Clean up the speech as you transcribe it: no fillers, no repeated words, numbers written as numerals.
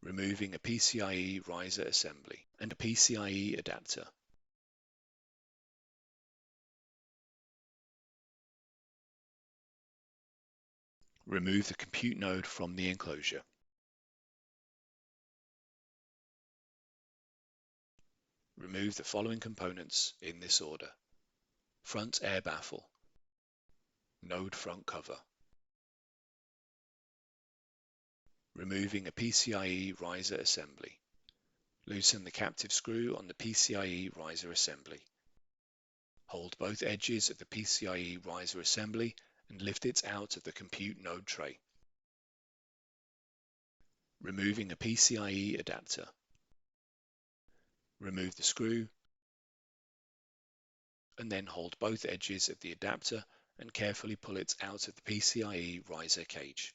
removing a PCIe riser assembly and a PCIe adapter. Remove the compute node from the enclosure. Remove the following components in this order: front air baffle, node front cover, removing a PCIe riser assembly. Loosen the captive screw on the PCIe riser assembly. Hold both edges of the PCIe riser assembly and lift it out of the compute node tray. Removing a PCIe adapter. Remove the screw and then hold both edges of the adapter and carefully pull it out of the PCIe riser cage.